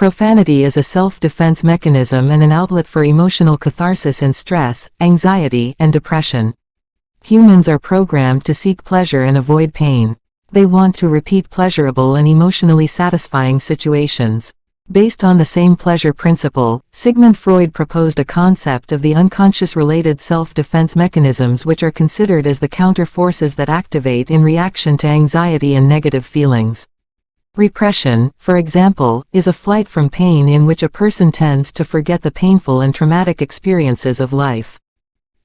Profanity is a self-defense mechanism and an outlet for emotional catharsis in stress, anxiety, and depression. Humans are programmed to seek pleasure and avoid pain. They want to repeat pleasurable and emotionally satisfying situations. Based on the same pleasure principle, Sigmund Freud proposed a concept of the unconscious-related self-defense mechanisms, which are considered as the counter forces that activate in reaction to anxiety and negative feelings. Repression, for example, is a flight from pain in which a person tends to forget the painful and traumatic experiences of life.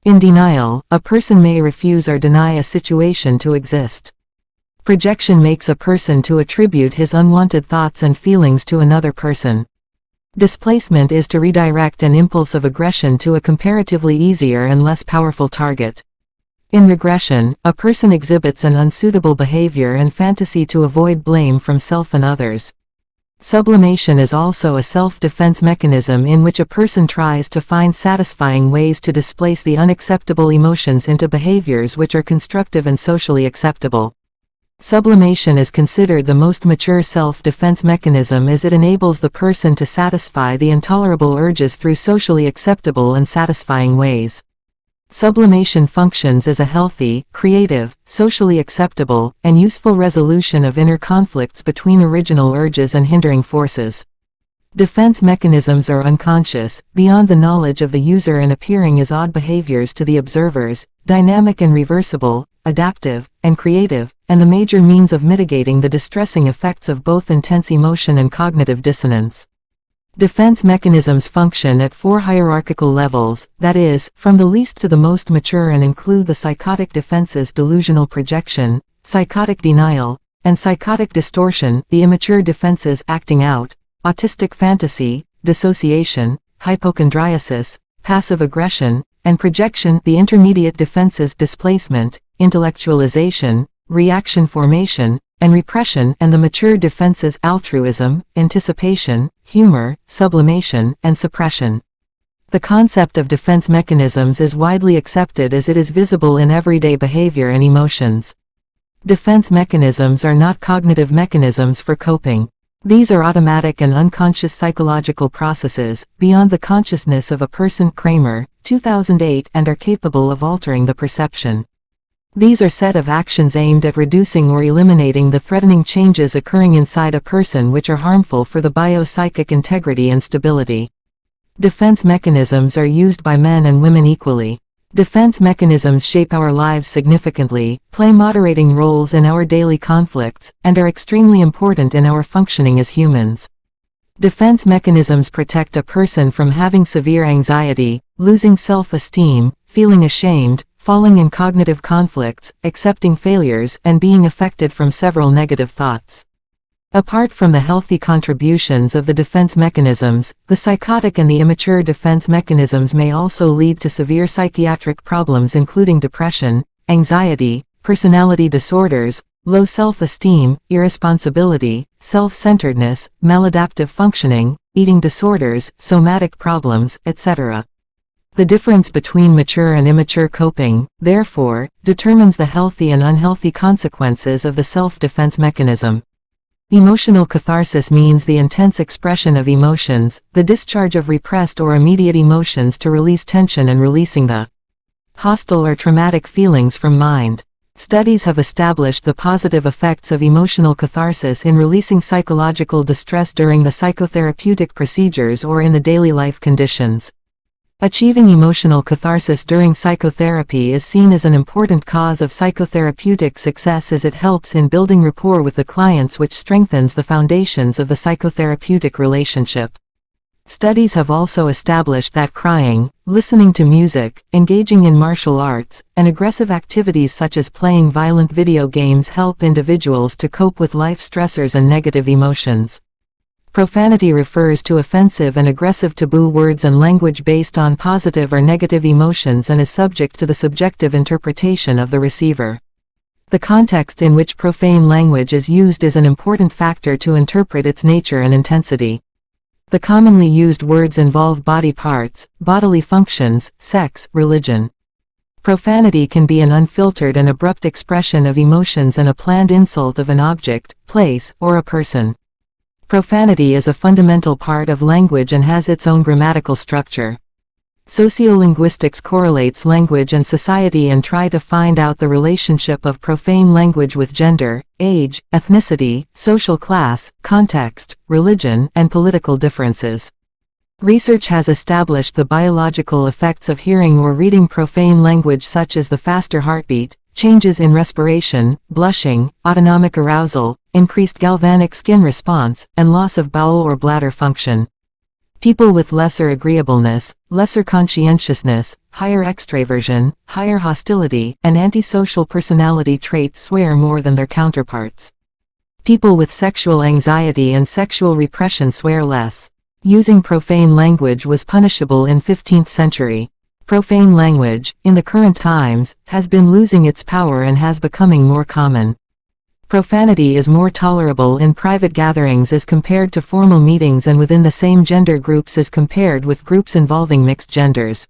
In denial, a person may refuse or deny a situation to exist. Projection makes a person to attribute his unwanted thoughts and feelings to another person. Displacement is to redirect an impulse of aggression to a comparatively easier and less powerful target. In regression, a person exhibits an unsuitable behavior and fantasy to avoid blame from self and others. Sublimation is also a self-defense mechanism in which a person tries to find satisfying ways to displace the unacceptable emotions into behaviors which are constructive and socially acceptable. Sublimation is considered the most mature self-defense mechanism as it enables the person to satisfy the intolerable urges through socially acceptable and satisfying ways. Sublimation functions as a healthy, creative, socially acceptable, and useful resolution of inner conflicts between original urges and hindering forces. Defense mechanisms are unconscious, beyond the knowledge of the user, and appearing as odd behaviors to the observers, dynamic and reversible, adaptive, and creative, and the major means of mitigating the distressing effects of both intense emotion and cognitive dissonance. Defense mechanisms function at 4 hierarchical levels, that is, from the least to the most mature, and include the psychotic defenses: delusional projection, psychotic denial, and psychotic distortion; the immature defenses: acting out, autistic fantasy, dissociation, hypochondriasis, passive aggression, and projection; the intermediate defenses: displacement, intellectualization, reaction formation, and repression; and the mature defenses: altruism, anticipation, humor, sublimation, and suppression. The concept of defense mechanisms is widely accepted as it is visible in everyday behavior and emotions. Defense mechanisms are not cognitive mechanisms for coping. These are automatic and unconscious psychological processes, beyond the consciousness of a person. Kramer, 2008, and are capable of altering the perception. These are set of actions aimed at reducing or eliminating the threatening changes occurring inside a person which are harmful for the biopsychic integrity and stability. Defense mechanisms are used by men and women equally. Defense mechanisms shape our lives significantly, play moderating roles in our daily conflicts, and are extremely important in our functioning as humans. Defense mechanisms protect a person from having severe anxiety, losing self-esteem, feeling ashamed, falling in cognitive conflicts, accepting failures, and being affected from several negative thoughts. Apart from the healthy contributions of the defense mechanisms, the psychotic and the immature defense mechanisms may also lead to severe psychiatric problems, including depression, anxiety, personality disorders, low self-esteem, irresponsibility, self-centeredness, maladaptive functioning, eating disorders, somatic problems, etc. The difference between mature and immature coping, therefore, determines the healthy and unhealthy consequences of the self-defense mechanism. Emotional catharsis means the intense expression of emotions, the discharge of repressed or immediate emotions to release tension and releasing the hostile or traumatic feelings from mind. Studies have established the positive effects of emotional catharsis in releasing psychological distress during the psychotherapeutic procedures or in the daily life conditions. Achieving emotional catharsis during psychotherapy is seen as an important cause of psychotherapeutic success, as it helps in building rapport with the clients, which strengthens the foundations of the psychotherapeutic relationship. Studies have also established that crying, listening to music, engaging in martial arts, and aggressive activities such as playing violent video games help individuals to cope with life stressors and negative emotions. Profanity refers to offensive and aggressive taboo words and language based on positive or negative emotions and is subject to the subjective interpretation of the receiver. The context in which profane language is used is an important factor to interpret its nature and intensity. The commonly used words involve body parts, bodily functions, sex, religion. Profanity can be an unfiltered and abrupt expression of emotions and a planned insult of an object, place, or a person. Profanity is a fundamental part of language and has its own grammatical structure. Sociolinguistics correlates language and society and try to find out the relationship of profane language with gender, age, ethnicity, social class, context, religion, and political differences. Research has established the biological effects of hearing or reading profane language, such as the faster heartbeat, changes in respiration, blushing, autonomic arousal, increased galvanic skin response, and loss of bowel or bladder function. People with lesser agreeableness, lesser conscientiousness, higher extraversion, higher hostility, and antisocial personality traits swear more than their counterparts. People with sexual anxiety and sexual repression swear less. Using profane language was punishable in 15th century. Profane language, in the current times, has been losing its power and has becoming more common. Profanity is more tolerable in private gatherings as compared to formal meetings and within the same gender groups as compared with groups involving mixed genders.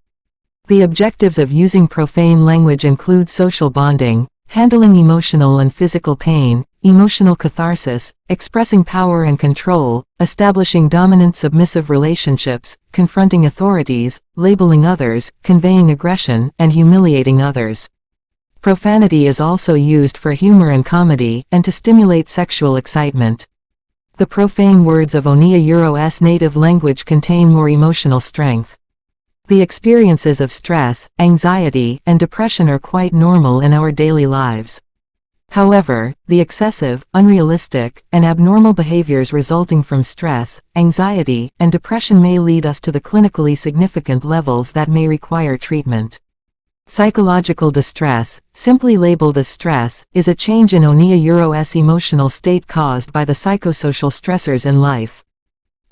The objectives of using profane language include social bonding, handling emotional and physical pain, emotional catharsis, expressing power and control, establishing dominant-submissive relationships, confronting authorities, labeling others, conveying aggression, and humiliating others. Profanity is also used for humor and comedy, and to stimulate sexual excitement. The profane words of Onia-Euro's native language contain more emotional strength. The experiences of stress, anxiety, and depression are quite normal in our daily lives. However, the excessive, unrealistic, and abnormal behaviors resulting from stress, anxiety, and depression may lead us to the clinically significant levels that may require treatment. Psychological distress, simply labeled as stress, is a change in Onia-Euro's emotional state caused by the psychosocial stressors in life.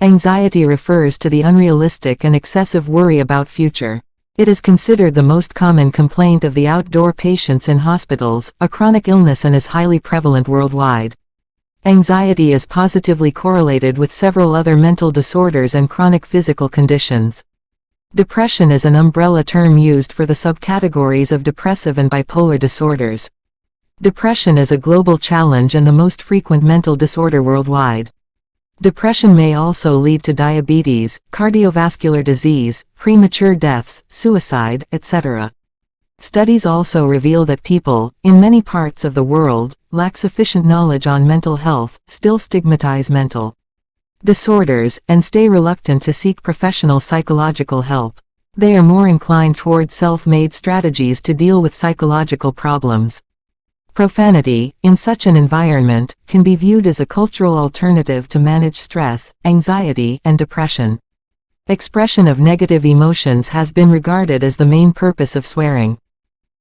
Anxiety refers to the unrealistic and excessive worry about future. It is considered the most common complaint of the outdoor patients in hospitals, a chronic illness, and is highly prevalent worldwide. Anxiety is positively correlated with several other mental disorders and chronic physical conditions. Depression is an umbrella term used for the subcategories of depressive and bipolar disorders. Depression is a global challenge and the most frequent mental disorder worldwide. Depression may also lead to diabetes, cardiovascular disease, premature deaths, suicide, etc. Studies also reveal that people, in many parts of the world, lack sufficient knowledge on mental health, still stigmatize mental disorders, and stay reluctant to seek professional psychological help. They are more inclined toward self-made strategies to deal with psychological problems. Profanity, in such an environment, can be viewed as a cultural alternative to manage stress, anxiety, and depression. Expression of negative emotions has been regarded as the main purpose of swearing.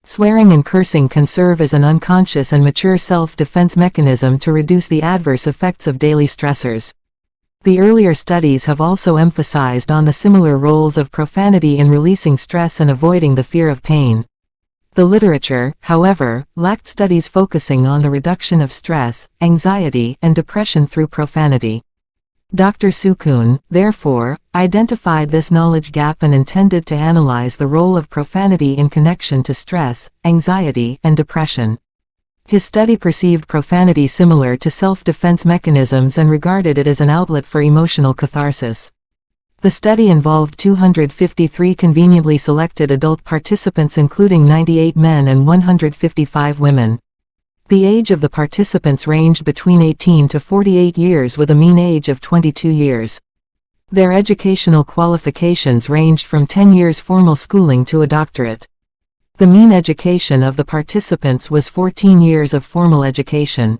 Swearing and cursing can serve as an unconscious and mature self-defense mechanism to reduce the adverse effects of daily stressors. The earlier studies have also emphasized on the similar roles of profanity in releasing stress and avoiding the fear of pain. The literature, however, lacked studies focusing on the reduction of stress, anxiety, and depression through profanity. Dr. Sukoon, therefore, identified this knowledge gap and intended to analyze the role of profanity in connection to stress, anxiety, and depression. His study perceived profanity similar to self-defense mechanisms and regarded it as an outlet for emotional catharsis. The study involved 253 conveniently selected adult participants, including 98 men and 155 women. The age of the participants ranged between 18 to 48 years with a mean age of 22 years. Their educational qualifications ranged from 10 years formal schooling to a doctorate. The mean education of the participants was 14 years of formal education.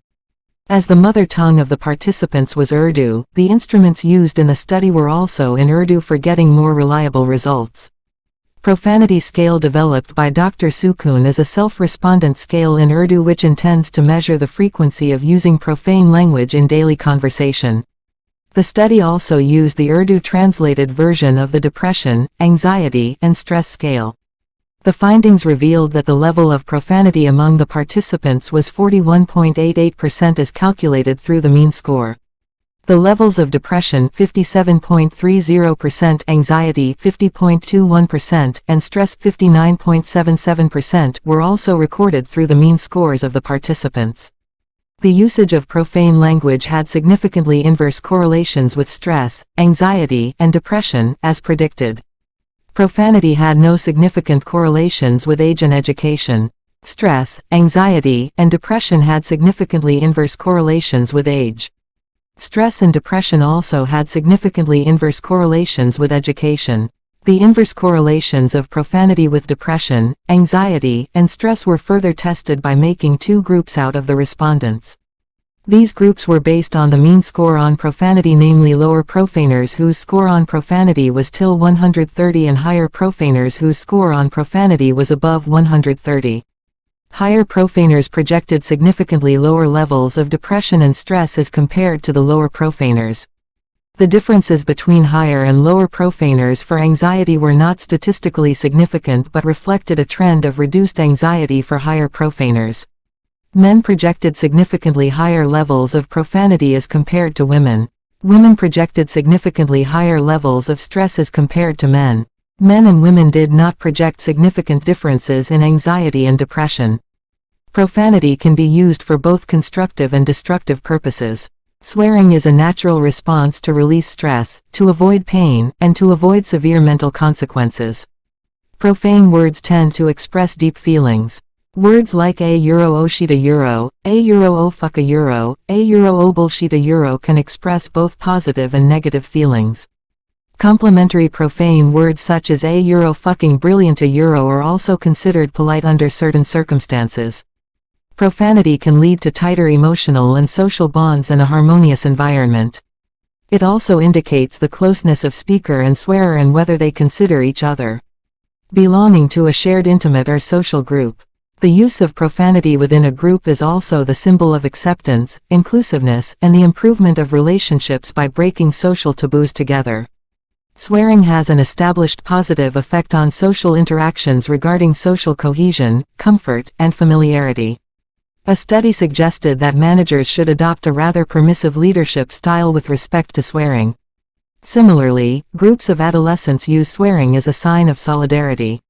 As the mother tongue of the participants was Urdu, the instruments used in the study were also in Urdu for getting more reliable results. Profanity scale developed by Dr. Sukoon is a self-respondent scale in Urdu which intends to measure the frequency of using profane language in daily conversation. The study also used the Urdu translated version of the depression, anxiety, and stress scale. The findings revealed that the level of profanity among the participants was 41.88% as calculated through the mean score. The levels of depression 57.30%, anxiety 50.21%, and stress 59.77% were also recorded through the mean scores of the participants. The usage of profane language had significantly inverse correlations with stress, anxiety, and depression, as predicted. Profanity had no significant correlations with age and education. Stress, anxiety, and depression had significantly inverse correlations with age. Stress and depression also had significantly inverse correlations with education. The inverse correlations of profanity with depression, anxiety, and stress were further tested by making two groups out of the respondents. These groups were based on the mean score on profanity, namely lower profaners whose score on profanity was till 130 and higher profaners whose score on profanity was above 130. Higher profaners projected significantly lower levels of depression and stress as compared to the lower profaners. The differences between higher and lower profaners for anxiety were not statistically significant but reflected a trend of reduced anxiety for higher profaners. Men projected significantly higher levels of profanity as compared to women. Women projected significantly higher levels of stress as compared to men. Men and women did not project significant differences in anxiety and depression. Profanity can be used for both constructive and destructive purposes. Swearing is a natural response to release stress, to avoid pain, and to avoid severe mental consequences. Profane words tend to express deep feelings. Words like a euro o shit a euro, a euro o fuck a euro, a euro o bullshit a euro can express both positive and negative feelings. Complementary profane words such as a euro fucking brilliant a euro are also considered polite under certain circumstances. Profanity can lead to tighter emotional and social bonds and a harmonious environment. It also indicates the closeness of speaker and swearer and whether they consider each other belonging to a shared intimate or social group. The use of profanity within a group is also the symbol of acceptance, inclusiveness, and the improvement of relationships by breaking social taboos together. Swearing has an established positive effect on social interactions regarding social cohesion, comfort, and familiarity. A study suggested that managers should adopt a rather permissive leadership style with respect to swearing. Similarly, groups of adolescents use swearing as a sign of solidarity.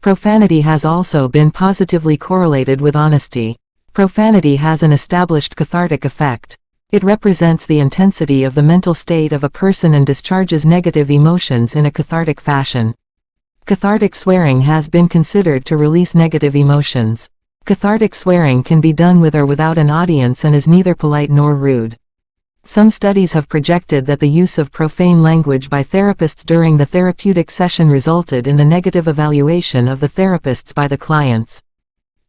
Profanity has also been positively correlated with honesty. Profanity has an established cathartic effect. It represents the intensity of the mental state of a person and discharges negative emotions in a cathartic fashion. Cathartic swearing has been considered to release negative emotions. Cathartic swearing can be done with or without an audience and is neither polite nor rude. Some studies have projected that the use of profane language by therapists during the therapeutic session resulted in the negative evaluation of the therapists by the clients.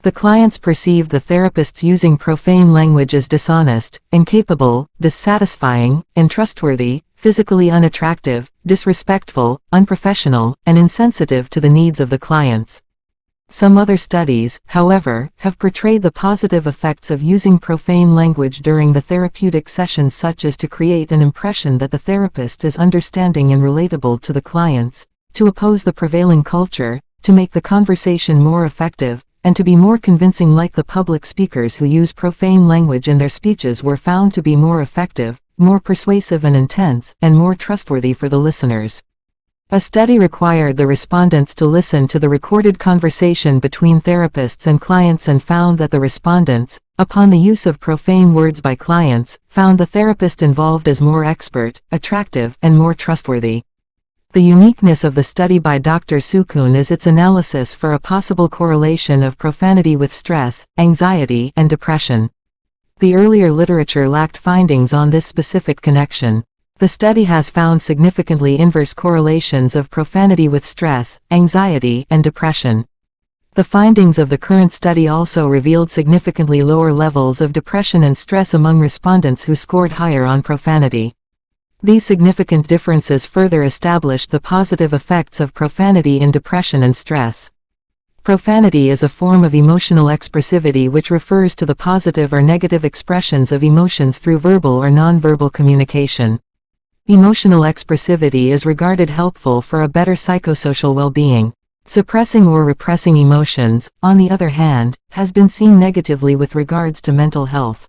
The clients perceived the therapists using profane language as dishonest, incapable, dissatisfying, untrustworthy, physically unattractive, disrespectful, unprofessional, and insensitive to the needs of the clients. Some other studies, however, have portrayed the positive effects of using profane language during the therapeutic session, such as to create an impression that the therapist is understanding and relatable to the clients, to oppose the prevailing culture, to make the conversation more effective, and to be more convincing. Like the public speakers who use profane language in their speeches were found to be more effective, more persuasive and intense, and more trustworthy for the listeners. A study required the respondents to listen to the recorded conversation between therapists and clients and found that the respondents, upon the use of profane words by clients, found the therapist involved as more expert, attractive, and more trustworthy. The uniqueness of the study by Dr. Sukoon is its analysis for a possible correlation of profanity with stress, anxiety, and depression. The earlier literature lacked findings on this specific connection. The study has found significantly inverse correlations of profanity with stress, anxiety, and depression. The findings of the current study also revealed significantly lower levels of depression and stress among respondents who scored higher on profanity. These significant differences further established the positive effects of profanity in depression and stress. Profanity is a form of emotional expressivity which refers to the positive or negative expressions of emotions through verbal or nonverbal communication. Emotional expressivity is regarded helpful for a better psychosocial well-being. Suppressing or repressing emotions, on the other hand, has been seen negatively with regards to mental health.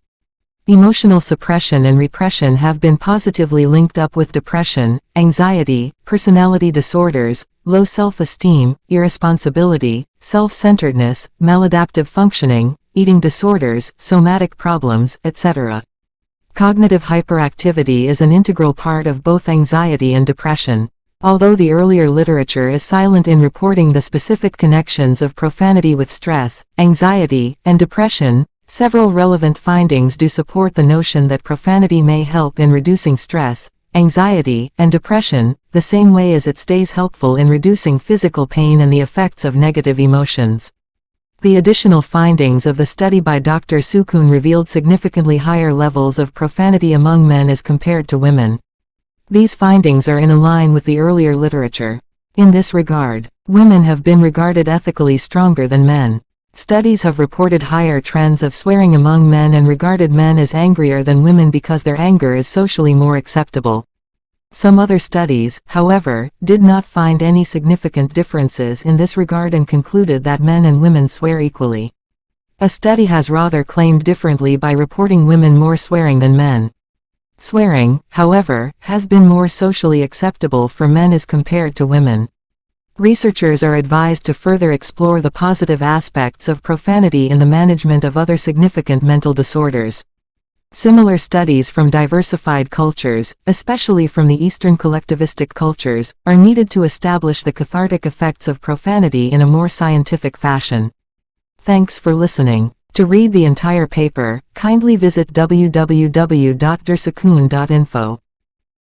Emotional suppression and repression have been positively linked up with depression, anxiety, personality disorders, low self-esteem, irresponsibility, self-centeredness, maladaptive functioning, eating disorders, somatic problems, etc. Cognitive hyperactivity is an integral part of both anxiety and depression. Although the earlier literature is silent in reporting the specific connections of profanity with stress, anxiety, and depression, several relevant findings do support the notion that profanity may help in reducing stress, anxiety, and depression, the same way as it stays helpful in reducing physical pain and the effects of negative emotions. The additional findings of the study by Dr. Sukoon revealed significantly higher levels of profanity among men as compared to women. These findings are in line with the earlier literature. In this regard, women have been regarded ethically stronger than men. Studies have reported higher trends of swearing among men and regarded men as angrier than women because their anger is socially more acceptable. Some other studies, however, did not find any significant differences in this regard and concluded that men and women swear equally. A study has rather claimed differently by reporting women more swearing than men. Swearing, however, has been more socially acceptable for men as compared to women. Researchers are advised to further explore the positive aspects of profanity in the management of other significant mental disorders. Similar studies from diversified cultures, especially from the Eastern collectivistic cultures, are needed to establish the cathartic effects of profanity in a more scientific fashion. Thanks for listening. To read the entire paper, kindly visit www.dersakoon.info.